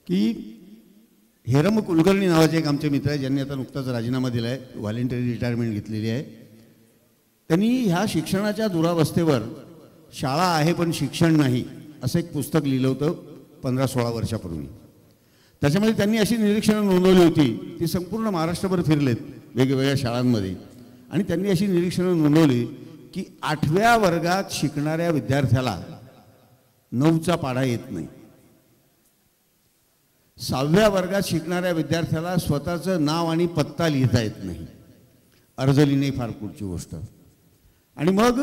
की हेरम कुलकर्णी नावाचे एक आमचे मित्र आहे, ज्यांनी आता नुकताच राजीनामा दिला आहे, व्हॉलेंटरी रिटायरमेंट घेतलेली आहे. त्यांनी ह्या शिक्षणाच्या दुरावस्थेवर शाळा आहे पण शिक्षण नाही असं एक पुस्तक लिहिलं होतं 15-16 वर्षापूर्वी. त्याच्यामध्ये त्यांनी अशी निरीक्षणं नोंदवली होती, ती संपूर्ण महाराष्ट्रभर फिरलेत वेगवेगळ्या शाळांमध्ये. आणि त्यांनी अशी निरीक्षणं नोंदवली की 8व्या वर्गात शिकणाऱ्या विद्यार्थ्याला 9चा पाढा येत नाही. 6व्या वर्गात शिकणाऱ्या विद्यार्थ्याला स्वतःचं नाव आणि पत्ता लिहिता येत नाही. अर्ज लिहिणे फार पुढची गोष्ट. आणि मग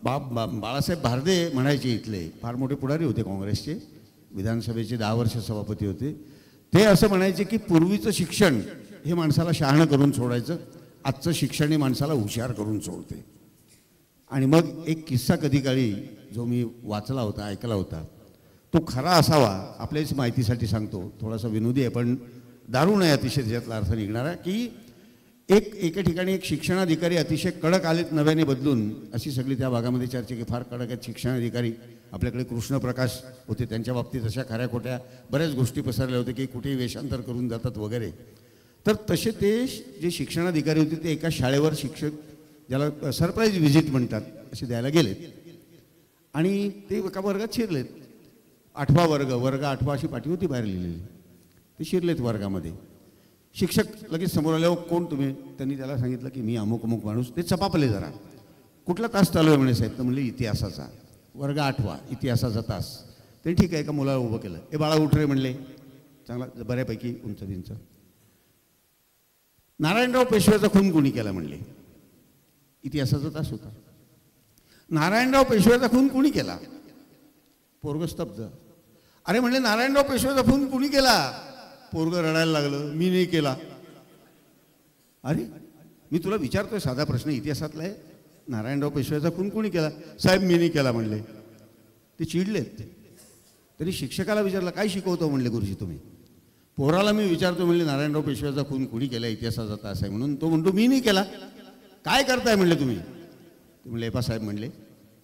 बाळासाहेब भारदे म्हणायचे, इथले फार मोठे पुढारी होते काँग्रेसचे, विधानसभेचे 10 वर्ष सभापती होते. ते असं म्हणायचे की पूर्वीचं शिक्षण हे माणसाला शहाणं करून सोडायचं, आजचं शिक्षण हे माणसाला हुशार करून सोडते. आणि मग एक किस्सा कधी काळी जो मी वाचला होता, ऐकला होता, तो खरा असावा आपल्याच माहितीसाठी सांगतो. थोडासा विनोदी आहे पण दारुण आहे अतिशय त्यातला अर्थ निघणारा. की एका ठिकाणी एक शिक्षणाधिकारी अतिशय कडक आलेत नव्याने बदलून, अशी सगळी त्या भागामध्ये चर्चा की फार कडक आहेत शिक्षणाधिकारी. आपल्याकडे कृष्णप्रकाश होते, त्यांच्या बाबतीत अशा खऱ्या खोट्या बऱ्याच गोष्टी पसरल्या होत्या की कुठेही वेषांतर करून जातात वगैरे. तर तसे ते जे शिक्षणाधिकारी होते ते एका शाळेवर शिक्षक, ज्याला सरप्राईज व्हिजिट म्हणतात, असे द्यायला गेलेत. आणि ते एका वर्गात शिरलेत. 8वा वर्ग 8वा अशी पाठी होती बाहेर लिहिलेली. ते शिरलेत वर्गामध्ये. शिक्षक लगेच समोर आले, कोण तुम्ही? त्यांनी त्याला सांगितलं की मी अमुक अमुक माणूस. ते चपापले जरा. कुठला तास चालू आहे म्हणे साहेब? तर म्हणले इतिहासाचा. वर्ग 8वा, इतिहासाचा तास. ते ठीक आहे, एका मुलाला उभं केलं. ए बाळा उठ रे म्हणले, चांगला बऱ्यापैकी उंच बिंच. नारायणराव पेशव्याचा खून कोणी केला म्हणले. इतिहासाचा तास होता. नारायणराव पेशव्याचा खून कोणी केला? पोरग स्तब्ध. अरे म्हणले नारायणराव पेशव्याचा खून कोणी केला? पोरग रडायला लागलं, मी नाही केला. अरे मी तुला विचारतोय साधा प्रश्न, इतिहासातला आहे, नारायणराव पेशव्याचा खून कोणी केला? साहेब मी नाही केला म्हणले. ते चिडलेत. तरी शिक्षकाला विचारलं, काय शिकवतो म्हणले गुरुजी तुम्ही? पोराला मी विचारतो म्हणले नारायणराव पेशव्याचा खून कोणी केला, इतिहासाचा तास आहे म्हणून. तो म्हणतो मी नाही केला. काय करताय म्हणले तुम्ही? ते म्हणले एपा साहेब म्हणले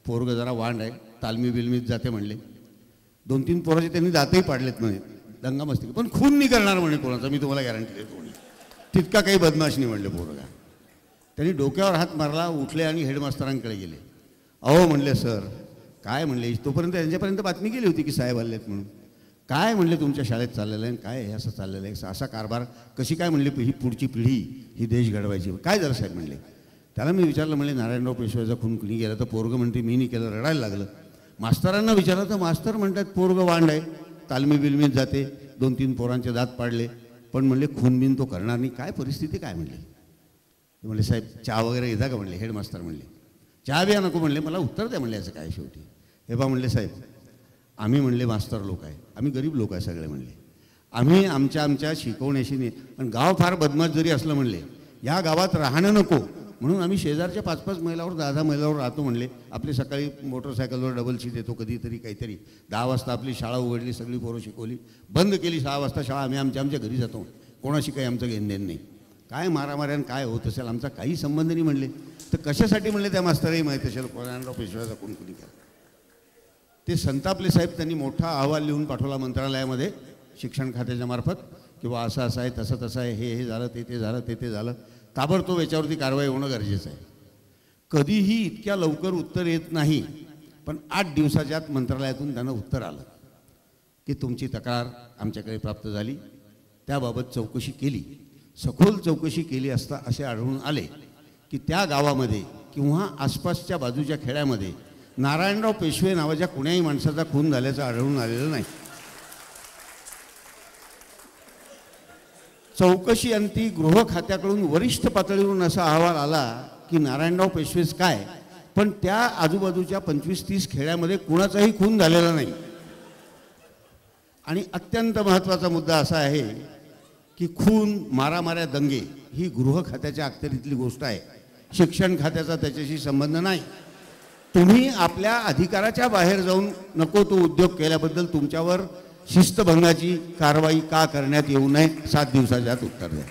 पोरग जरा वांड आहे, तालमी बिलमीत जाते म्हणले. 2-3 पोराचे त्यांनी दातही पाडलेत म्हणे, दंगा मस्ती, पण खून नाही करणार म्हणे कोणाचा, मी तुम्हाला गॅरंटी देतो म्हणे. तितका काही बदमाश नाही म्हणले पोरगा. त्यांनी डोक्यावर हात मारला, उठले आणि हेडमास्तरांकडे गेले. अहो म्हणले सर काय म्हणले, तोपर्यंत त्यांच्यापर्यंत बातमी गेली होती की साहेब आलेत म्हणून. काय म्हणले तुमच्या शाळेत चाललेलं आहे, काय हे असं चाललेलं आहे, असा कारभार कशी काय म्हणले ही पुढची पिढी ही देश घडवायची, काय झालं साहेब म्हणले. त्याला मी विचारलं म्हणले नारायणराव पेशव्याचा खून कुणी केला? तर पोरग म्हणते मी नाही केलं, रडायला लागलं. मास्तरांना विचारलं तर मास्तर म्हणतात पोरग वांड आहे, तालमी बिलमीत जाते, 2-3 पोरांचे दात पाडले, पण म्हणले खून बिन तो करणार नाही. काय परिस्थिती काय म्हणले. म्हणले साहेब चहा वगैरे येता का म्हणले. हेडमास्तर म्हणले चहा बिया नको म्हणले, मला उत्तर द्या म्हणले असं काय शेवटी. हे बा म्हणले साहेब आम्ही म्हणले मास्तर लोक आहे, आम्ही गरीब लोक आहे सगळे म्हणले, आम्ही आमच्या शिकवण्याशी नाही, पण गाव फार बदमाश जरी असलं म्हणले, या गावात राहणं नको म्हणून आम्ही शेजारच्या 5-5 महिलावर 10-10 महिलावर राहतो म्हणले. आपली सकाळी मोटरसायकलवर डबल सीट येतो कधीतरी काहीतरी. 10 वाजता आपली शाळा उघडली, सगळी पोरं शिकवली, बंद केली 6 वाजता शाळा, आम्ही आमच्या घरी जातो, कोणाशी काही आमचं घेणदेण नाही. काय मारामाऱ्यानं काय होत असेल आमचा काही संबंध नाही म्हणले. तर कशासाठी म्हणले त्या मास्तरही माहीत असेल नारायणराव पेशव्याचा कोण कुणी केला. ते संतापले साहेब. त्यांनी मोठा अहवाल लिहून पाठवला मंत्रालयामध्ये शिक्षण खात्याच्या मार्फत, किंवा असं असं आहे, तसं तसं आहे, हे झालं, ते झालं, ते झालं. ताबडतोब याच्यावरती कारवाई होणं गरजेचं आहे. कधीही इतक्या लवकर उत्तर येत नाही, पण 8 दिवसाच्या आत मंत्रालयातून त्यांना उत्तर आलं की तुमची तक्रार आमच्याकडे प्राप्त झाली, त्याबाबत चौकशी केली. सखोल चौकशी केली असता असे आढळून आले की त्या गावामध्ये किंवा आसपासच्या बाजूच्या खेड्यामध्ये नारायणराव पेशवे नावाच्या कुण्याही माणसाचा खून झाल्याचं आढळून आलेलं नाही. चौकशी अंती गृह खात्याकडून वरिष्ठ पातळीवरून असा अहवाल आला की नारायणराव पेशवेच काय, पण त्या आजूबाजूच्या 25-30 खेड्यामध्ये कुणाचाही खून झालेला नाही. आणि अत्यंत महत्त्वाचा मुद्दा असा आहे की खून, मारामाऱ्या, दंगे ही गृह खात्याच्या अखत्यारीतली गोष्ट आहे, शिक्षण खात्याचा त्याच्याशी संबंध नाही. तुम्ही आपल्या अधिकाराच्या बाहेर जाऊन नको तो उद्योग केल्याबद्दल तुमच्यावर शिस्तभंगाची कारवाई का करण्यात येऊ नये, 7 दिवसाच्या आत उत्तर द्या.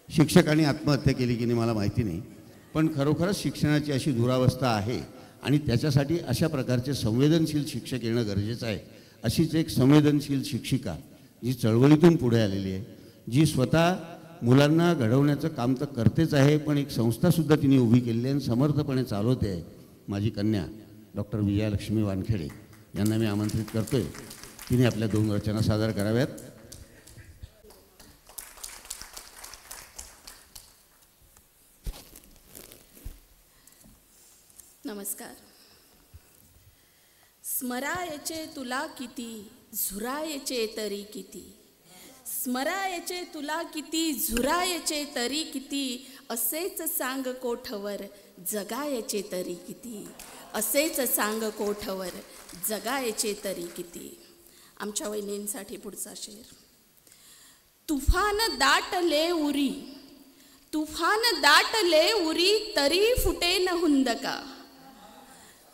शिक्षकांनी आत्महत्या केली की नाही मला माहिती नाही, पण खरोखरच शिक्षणाची अशी दुरावस्था आहे आणि त्याच्यासाठी अशा प्रकारचे संवेदनशील शिक्षक येणं गरजेचं आहे. अशीच एक संवेदनशील शिक्षिका जी चळवळीतून पुढे आलेली आहे, जी स्वतः मुलांना घडवण्याचं काम तर करतेच आहे, पण एक संस्थासुद्धा तिने उभी केलेली आहे आणि समर्थपणे चालवते आहे. माझी कन्या डॉक्टर विजयालक्ष्मी वानखेडे यांना मी आमंत्रित करतोय. तिने आपल्या 2 रचना सादर कराव्यात. नमस्कार. स्मरायचे तुला किती, झुरायचे तरी किती. स्मरायचे तुला किती, झुरायचे तरी किती. असेच सांग कोठवर, जगायचे तरी किती. असेच सांग कोठवर, जगायचे तरी किती. आमच्या वहिनींसाठी पुढचा शेर. तुफान दाटले उरी, तुफान दाटले उरी, तरी फुटे न हुंदका.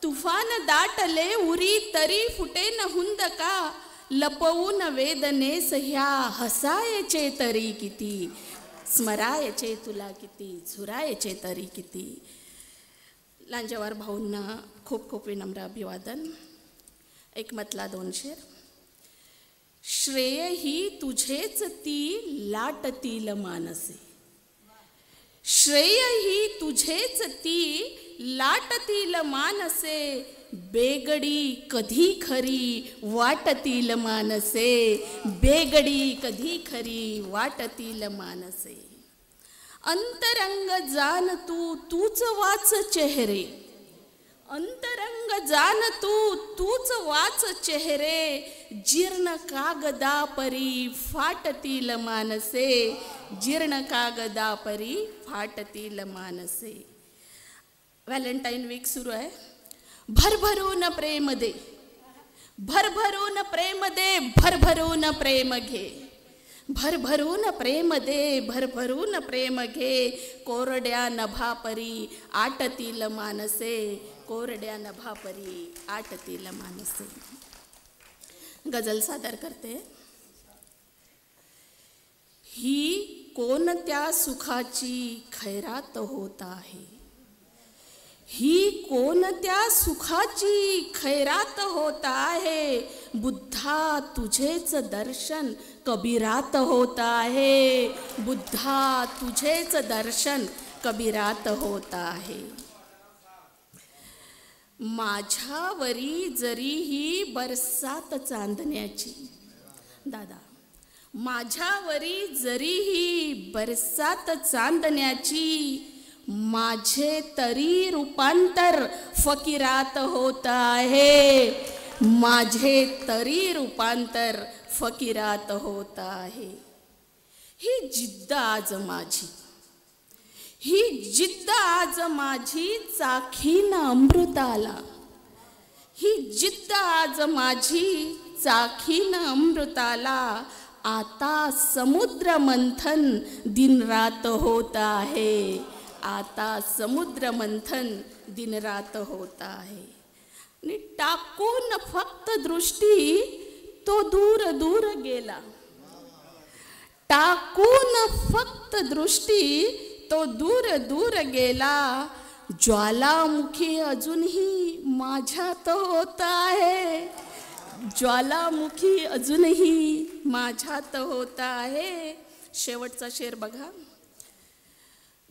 तुफान दाटले उरी, तरी फुटे न हुंदका. लपवून वेदनेस ह्या, हसायचे तरी किती. स्मरायचे तुला किती, झुरायचे तरी किती. लांजेवार भाऊंना खूप खूप विनम्र अभिवादन. एकमतला 2 शेर. श्रेय ही तुझेच ती, लाटतील मानसे. श्रेय ही तुझेच ती, लाटतील मानसे. बेगडी कधी खरी, वाटतील मानसे. बेगडी कधी खरी, वाटतील मानसे. अंतरंग जाण तू, तूच वाच चेहरे. अंतरंग जाण तू, तूच वाच चेहरे. जीर्ण कागदा परी, फाटतील मानसे. जीर्ण कागदा परी, फाटतील मानसे. व्हॅलेंटाईन वीक सुरू आहे. भरभरून प्रेम दे, भरभरून प्रेम दे, भरभरून प्रेम घे. भरभरून प्रेम दे, भरभरून प्रेम घे. कोरड्या नभापरी, आटतील मानसे. कोरड्या नभापरी, आटतील मानसे. गझल सादर करते. ही कोणत्या सुखाची खैरात होत आहे. ही कोणत्या सुखाची खैरात होत आहे. बुद्धा तुझेच दर्शन कबीरात होत आहे. बुद्धा तुझेच दर्शन कबीरात होत आहे. माझ्यावरी जरी ही बरसात चांदण्याची. दादा, माझ्यावरी जरी ही बरसात चांदण्याची. माझे तरी रूपांतर फकीरात होत आहे. माझे तरी रूपांतर फकीरात होत आहे. ही जिद्द आज माझी, ही जिद्द आज माझी चाखीन अमृताला. ही जिद्द आज माझी चाखीन अमृताला. आता समुद्र मंथन दिनरात होत आहे. आता समुद्र मंथन दिनरात होत आहे. आणि टाकून फक्त दृष्टी तो दूर दूर गेला. टाकून फक्त दृष्टी तो दूर दूर गेला. ज्वालामुखी अजूनही माझ्यात होत आहे. ज्वालामुखी अजूनही माझ्यात होत आहे. शेवटचा शेर बघा.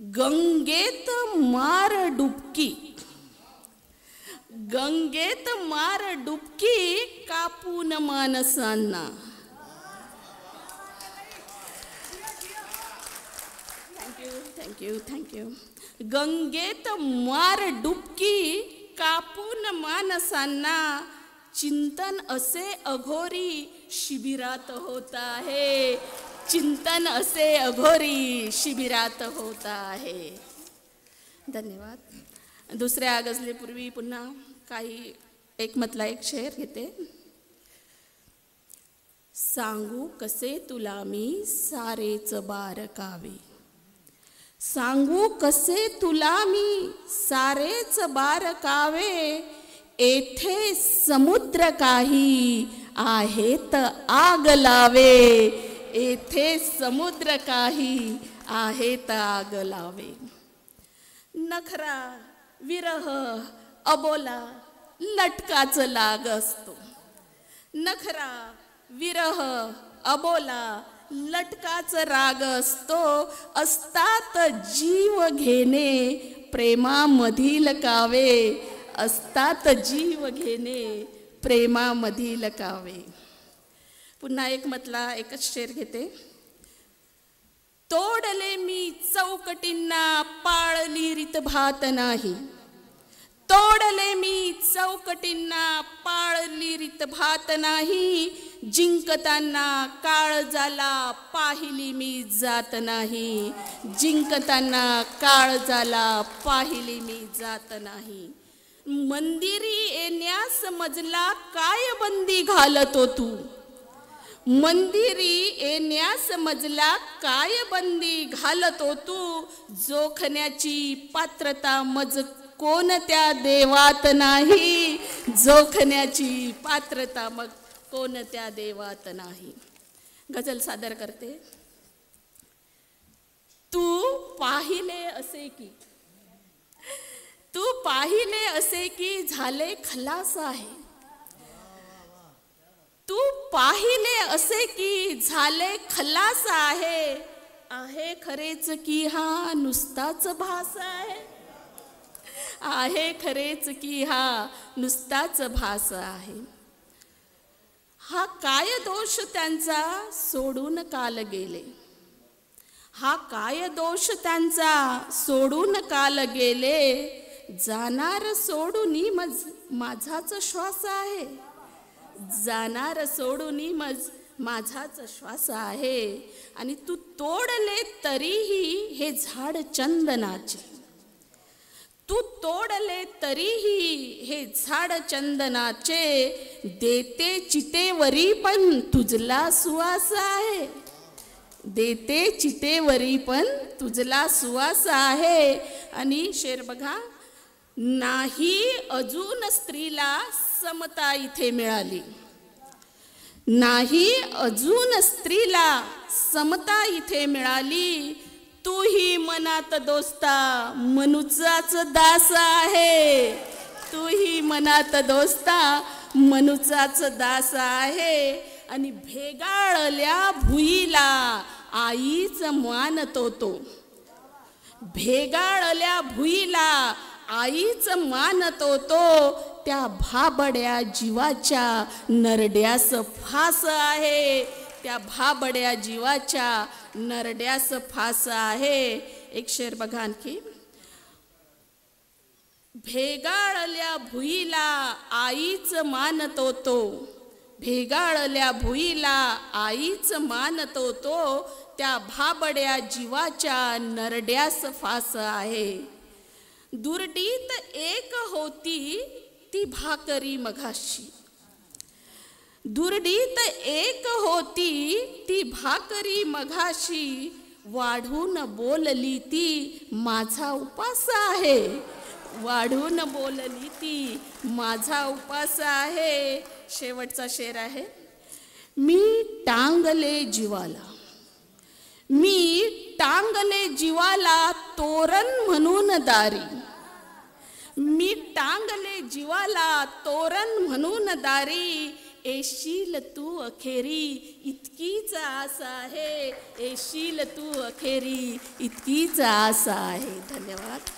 गंगेत मार डुबकी, गंगेत मार डुबकी. कापून मानसांना. Thank you thank you. गंगेत मार डुबकी, कापून मानसांना. चिंतन असे अघोरी शिबिरात होत आहे. चिंतन असे अघोरी शिबिरात होत आहे. धन्यवाद. दुसऱ्या गझलेपूर्वी पुन्हा काही एकमतला 1 शेर घेते. सांगू कसे तुला मी सारेच बारकावे. सांगू कसे तुला मी सारेच बारकावे. येथे समुद्र काही आहेत आग लावे. येथे समुद्र काही आहेत आग लावे. नखरा विरह अबोला लटकाच लाग असतो. नखरा विरह अबोला लटकाच राग असतो, असतात जीव घेणे प्रेमामधील कावे, असतात जीव घेणे प्रेमामधील कावे. पुन्हा एक मतला एकच शेर घेते. तोडले मी चौकटींना पाळली रीतभात नाही, तोडले मी चौकटींना पाळली रीतभात नाही, जिंकताना काळजाला पाहिली मी जात नाही, जिंकताना काळजाला पाहिली मी जात नाही. मंदिरी येण्यास मजला काय बंदी घालतो तू, मंदिरी येण्यास मजला काय बंदी घालतो तू, जोखण्याची पात्रता मज कोणत्या देवात नाही, जोखण्याची पात्रता मग कोणत्या देवात नाही. गझल सादर करते. तू पाहिले असे की, तू पाहिले असे की झाले खलास आहे, तू पाहिले असे की झाले खलास आहे, आहे खरेच की हा नुसताच भास आहे, आहे खरेच की हा नुसताच भास आहे. हा काय दोष त्यांचा सोडून काल गेले, हा काय दोष त्यांचा सोडून काल गेले, जाणार सोडून माझाच श्वास आहे, जाणार सोडून माझाच श्वास आहे. आणि तू तोडले तरीही हे झाड चंदनाचे, तू तोडले तरीही हे झाड चंदनाचे, देते चितेवरी पण तुझला सुवास आहे, देते चितेवरी पण तुझला सुवास आहे. आणि शेर बघा. नाही अजून स्त्रीला समता इथे मिळाली, नाही अजून स्त्रीला समता इथे मिळाली, तूही मनात दोस्ता मनुचाच दास आहे, तूही मनात दोस्ता मनुचाच दास आहे. आणि भेगाळल्या भुईला आईच मानतो तो, भेगाळल्या भुईला आईच मानतो तो, त्या भाबड्या जीवाच्या नरड्यास फास आहे, त्या भाबड्या जीवाच्या नरड्यास फास आहे. एक शेर बघा आणखी. भेगाळल्या भुईला आईच मानतो तो, भेगाळल्या भुईला आईच मानतो तो, त्या भाबड्या जीवाच्या नरड्यास फास आहे. दुर्डीत एक होती ती भाकरी मघाशी, दुर्डीत एक होती ती भाकरी मघाशी, वाढून बोलली ती माझा उपास आहे, वाढून बोलली ती माझा उपास आहे. शेवटचा शेर आहे. मी टांगले जीवाला, मी टांगले जीवाला तोरण म्हणून दारी, मी टांगले जीवाला तोरण म्हणून दारी, येशील तू अखेरी इतकीच आस आहे, येशील तू अखेरी इतकीच आस आहे. धन्यवाद.